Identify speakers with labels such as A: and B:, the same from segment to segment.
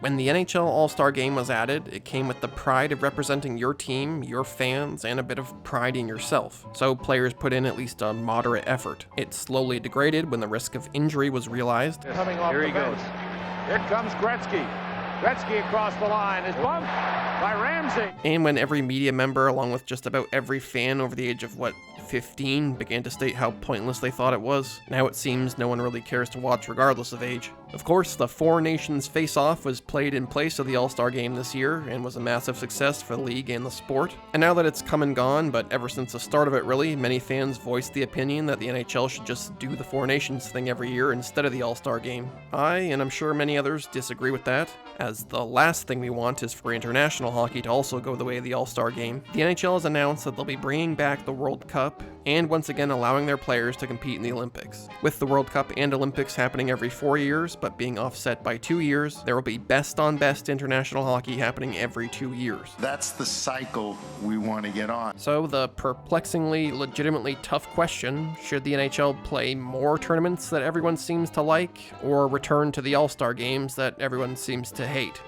A: When the NHL All-Star Game was added, it came with the pride of representing your team, your fans, and a bit of pride in yourself. So players put in at least a moderate effort. It slowly degraded when the risk of injury was realized.
B: Coming off the bench. Here comes Gretzky. Gretzky across the line is bumped by Ramsey.
A: And when every media member, along with just about every fan over the age of, 15, began to state how pointless they thought it was. Now it seems no one really cares to watch regardless of age. Of course, the Four Nations Face-Off was played in place of the All-Star Game this year, and was a massive success for the league and the sport. And now that it's come and gone, but ever since the start of it really, many fans voiced the opinion that the NHL should just do the Four Nations thing every year instead of the All-Star Game. I, and I'm sure many others, disagree with that, as the last thing we want is for international hockey to also go the way of the All-Star Game. The NHL has announced that they'll be bringing back the World Cup, and once again allowing their players to compete in the Olympics. With the World Cup and Olympics happening every 4 years, but being offset by 2 years, there will be best-on-best international hockey happening every 2 years.
C: That's the cycle we want to get on.
A: So the perplexingly, legitimately tough question, should the NHL play more tournaments that everyone seems to like, or return to the All-Star Games that everyone seems to hate?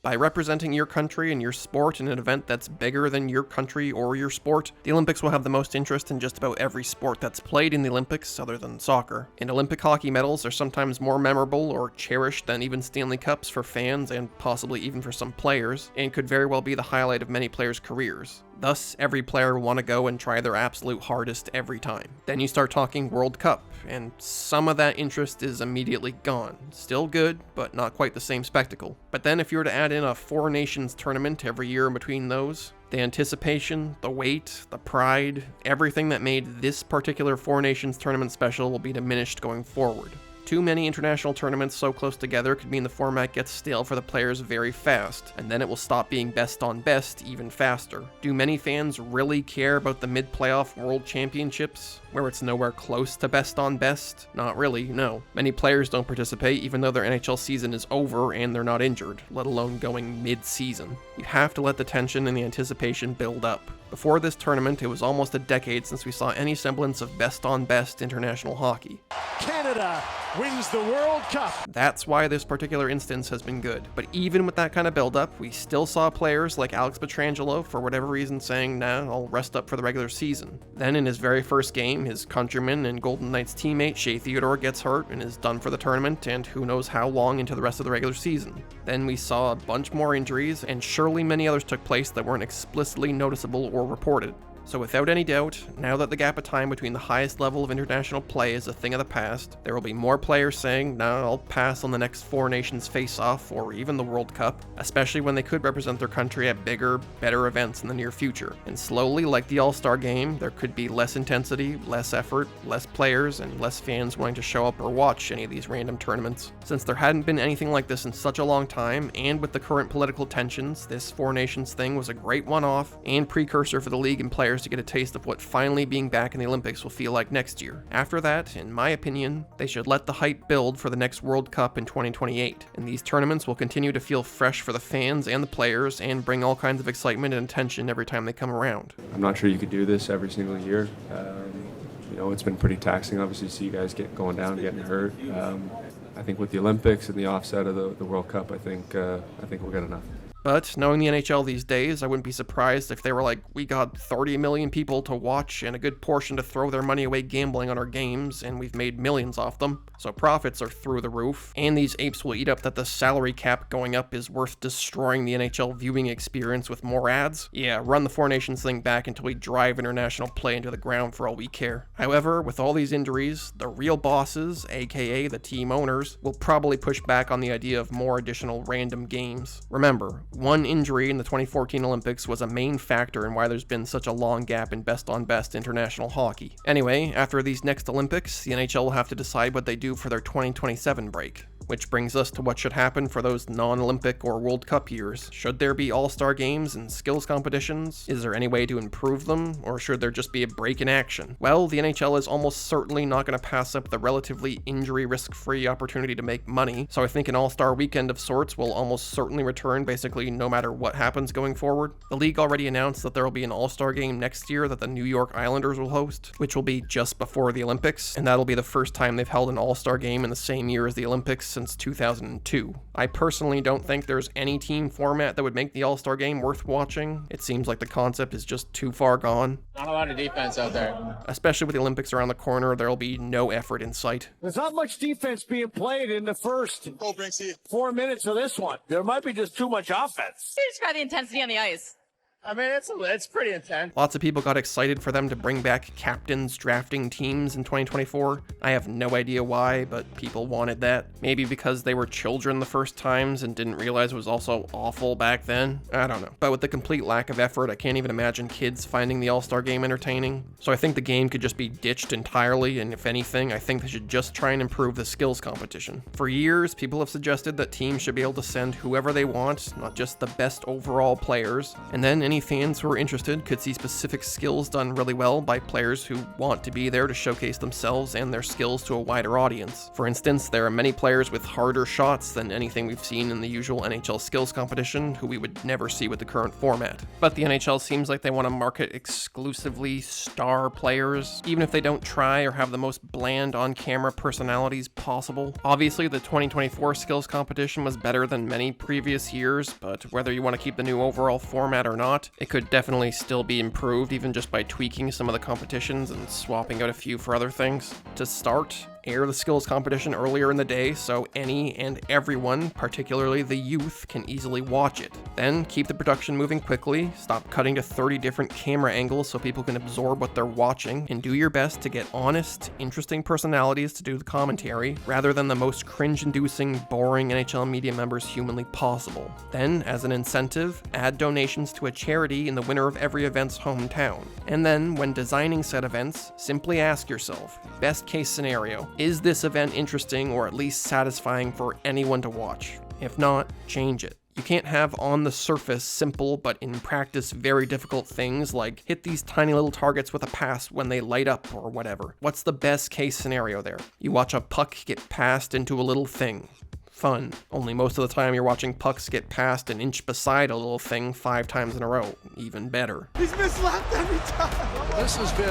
A: By representing your country and your sport in an event that's bigger than your country or your sport, the Olympics will have the most interest in just about every sport that's played in the Olympics other than soccer. And Olympic hockey medals are sometimes more memorable or cherished than even Stanley Cups for fans and possibly even for some players, and could very well be the highlight of many players' careers. Thus, every player will want to go and try their absolute hardest every time. Then you start talking World Cup, and some of that interest is immediately gone. Still good, but not quite the same spectacle. But then if you were to add in a Four Nations tournament every year in between those, the anticipation, the wait, the pride, everything that made this particular Four Nations tournament special will be diminished going forward. Too many international tournaments so close together could mean the format gets stale for the players very fast, and then it will stop being best on best even faster. Do many fans really care about the mid-playoff World Championships, where it's nowhere close to best on best? Not really, no. Many players don't participate even though their NHL season is over and they're not injured, let alone going mid-season. You have to let the tension and the anticipation build up. Before this tournament, it was almost a decade since we saw any semblance of best-on-best international hockey.
D: Canada wins the World Cup.
A: That's why this particular instance has been good. But even with that kind of build-up, we still saw players like Alex Pietrangelo, for whatever reason, saying, nah, I'll rest up for the regular season. Then in his very first game, his countryman and Golden Knights teammate Shea Theodore gets hurt and is done for the tournament, and who knows how long into the rest of the regular season. Then we saw a bunch more injuries, and surely many others took place that weren't explicitly noticeable or reported. So without any doubt, now that the gap of time between the highest level of international play is a thing of the past, there will be more players saying, nah, I'll pass on the next Four Nations face-off or even the World Cup, especially when they could represent their country at bigger, better events in the near future. And slowly, like the All-Star Game, there could be less intensity, less effort, less players, and less fans wanting to show up or watch any of these random tournaments. Since there hadn't been anything like this in such a long time, and with the current political tensions, this Four Nations thing was a great one-off and precursor for the league and players to get a taste of what finally being back in the Olympics will feel like next year. After that, in my opinion, they should let the hype build for the next World Cup in 2028, and these tournaments will continue to feel fresh for the fans and the players and bring all kinds of excitement and attention every time they come around.
E: I'm not sure you could do this every single year. It's been pretty taxing, obviously, to see you guys going down, getting hurt. I think with the Olympics and the offset of the World Cup, I think we'll get enough.
A: But knowing the NHL these days, I wouldn't be surprised if they were like, we got 30 million people to watch and a good portion to throw their money away gambling on our games, and we've made millions off them, so profits are through the roof, and these apes will eat up that the salary cap going up is worth destroying the NHL viewing experience with more ads. Yeah, run the Four Nations thing back until we drive international play into the ground for all we care. However, with all these injuries, the real bosses, aka the team owners, will probably push back on the idea of more additional random games. Remember, one injury in the 2014 Olympics was a main factor in why there's been such a long gap in best-on-best international hockey. Anyway, after these next Olympics, the NHL will have to decide what they do for their 2027 break. Which brings us to what should happen for those non-Olympic or World Cup years. Should there be all-star games and skills competitions? Is there any way to improve them? Or should there just be a break in action? Well, the NHL is almost certainly not going to pass up the relatively injury risk-free opportunity to make money, so I think an all-star weekend of sorts will almost certainly return basically no matter what happens going forward. The league already announced that there will be an all-star game next year that the New York Islanders will host, which will be just before the Olympics, and that'll be the first time they've held an all-star game in the same year as the Olympics since 2002. I personally don't think there's any team format that would make the all-star game worth watching. It seems like the concept is just too far gone.
F: Not a lot of defense out there.
A: Especially with the Olympics around the corner, there'll be no effort in sight.
D: There's not much defense being played in the first 4 minutes of this one. There might be just too much offense.
G: You describe the intensity on the ice.
F: I mean, it's pretty intense.
A: Lots of people got excited for them to bring back captains drafting teams in 2024. I have no idea why, but people wanted that. Maybe because they were children the first times and didn't realize it was also awful back then. I don't know. But with the complete lack of effort, I can't even imagine kids finding the All-Star game entertaining. So I think the game could just be ditched entirely, and if anything, I think they should just try and improve the skills competition. For years, people have suggested that teams should be able to send whoever they want, not just the best overall players, and then any fans who are interested could see specific skills done really well by players who want to be there to showcase themselves and their skills to a wider audience. For instance, there are many players with harder shots than anything we've seen in the usual NHL skills competition who we would never see with the current format. But the NHL seems like they want to market exclusively star players, even if they don't try or have the most bland on-camera personalities possible. Obviously, the 2024 skills competition was better than many previous years, but whether you want to keep the new overall format or not, it could definitely still be improved even just by tweaking some of the competitions and swapping out a few for other things. To start, air the skills competition earlier in the day so any and everyone, particularly the youth, can easily watch it. Then keep the production moving quickly, stop cutting to 30 different camera angles so people can absorb what they're watching, and do your best to get honest, interesting personalities to do the commentary, rather than the most cringe-inducing, boring NHL media members humanly possible. Then, as an incentive, add donations to a charity in the winner of every event's hometown. And then, when designing said events, simply ask yourself, best case scenario, is this event interesting or at least satisfying for anyone to watch? If not, change it. You can't have on the surface simple but in practice very difficult things like hit these tiny little targets with a pass when they light up or whatever. What's the best case scenario there? You watch a puck get passed into a little thing. Fun. Only most of the time you're watching pucks get passed an inch beside a little thing 5 times in a row. Even better.
D: He's mislapped every time. This has been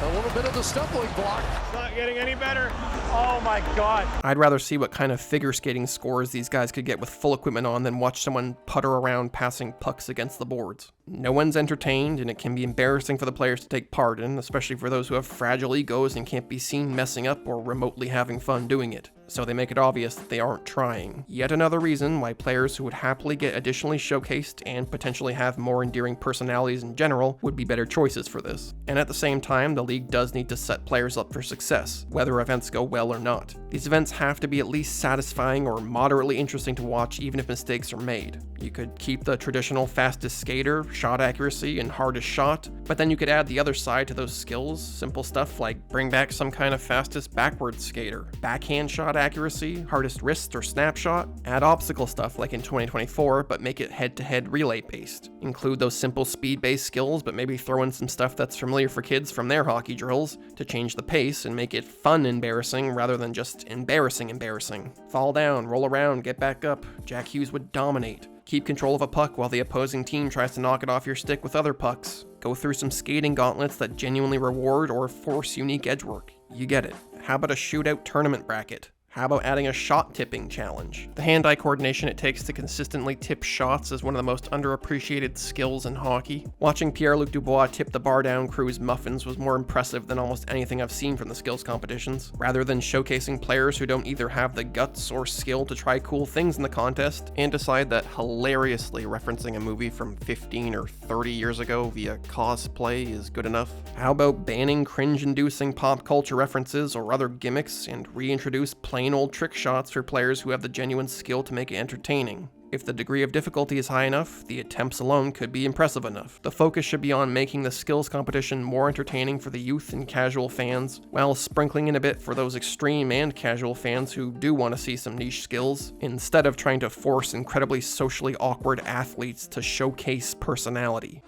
D: a little bit of a stumbling block.
B: It's not getting any better. Oh my God.
A: I'd rather see what kind of figure skating scores these guys could get with full equipment on than watch someone putter around passing pucks against the boards. No one's entertained, and it can be embarrassing for the players to take part in, especially for those who have fragile egos and can't be seen messing up or remotely having fun doing it. So they make it obvious that they aren't trying. Yet another reason why players who would happily get additionally showcased and potentially have more endearing personalities in general would be better choices for this. And at the same time, the league does need to set players up for success, whether events go well or not. These events have to be at least satisfying or moderately interesting to watch even if mistakes are made. You could keep the traditional fastest skater, shot accuracy, and hardest shot, but then you could add the other side to those skills, simple stuff like bring back some kind of fastest backwards skater, backhand shot accuracy, hardest wrist or snapshot, add obstacle stuff like in 2024, but make it head-to-head relay based. Include those simple speed-based skills, but maybe throw in some stuff that's familiar for kids from their hockey drills to change the pace and make it fun embarrassing rather than just embarrassing. Fall down, roll around, get back up. Jack Hughes would dominate. Keep control of a puck while the opposing team tries to knock it off your stick with other pucks. Go through some skating gauntlets that genuinely reward or force unique edge work. You get it. How about a shootout tournament bracket? How about adding a shot tipping challenge? The hand-eye coordination it takes to consistently tip shots is one of the most underappreciated skills in hockey. Watching Pierre-Luc Dubois tip the bar down crew's muffins was more impressive than almost anything I've seen from the skills competitions. Rather than showcasing players who don't either have the guts or skill to try cool things in the contest and decide that hilariously referencing a movie from 15 or 30 years ago via cosplay is good enough. How about banning cringe-inducing pop culture references or other gimmicks and reintroduce plain old trick shots for players who have the genuine skill to make it entertaining? If the degree of difficulty is high enough, the attempts alone could be impressive enough. The focus should be on making the skills competition more entertaining for the youth and casual fans, while sprinkling in a bit for those extreme and casual fans who do want to see some niche skills, instead of trying to force incredibly socially awkward athletes to showcase personality.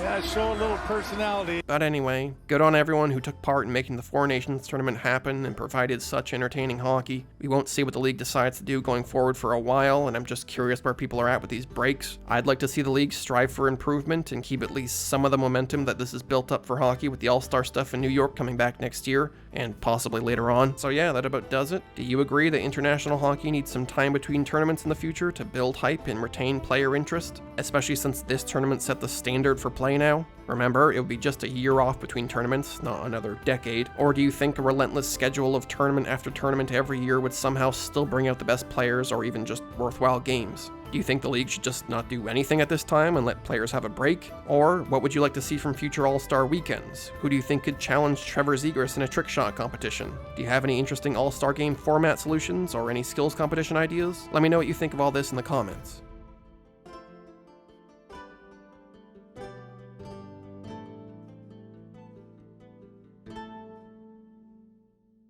D: Yeah, show a little personality.
A: But anyway, good on everyone who took part in making the Four Nations tournament happen and provided such entertaining hockey. We won't see what the league decides to do going forward for a while, and I'm just curious where people are at with these breaks. I'd like to see the league strive for improvement and keep at least some of the momentum that this has built up for hockey with the All-Star stuff in New York coming back next year, and possibly later on. So yeah, that about does it. Do you agree that international hockey needs some time between tournaments in the future to build hype and retain player interest? Especially since this tournament set the standard for play now? Remember, it would be just a year off between tournaments, not another decade. Or do you think a relentless schedule of tournament after tournament every year would somehow still bring out the best players or even just worthwhile games? Do you think the league should just not do anything at this time and let players have a break? Or what would you like to see from future All-Star weekends? Who do you think could challenge Trevor Zegras in a trick shot competition? Do you have any interesting All-Star game format solutions or any skills competition ideas? Let me know what you think of all this in the comments.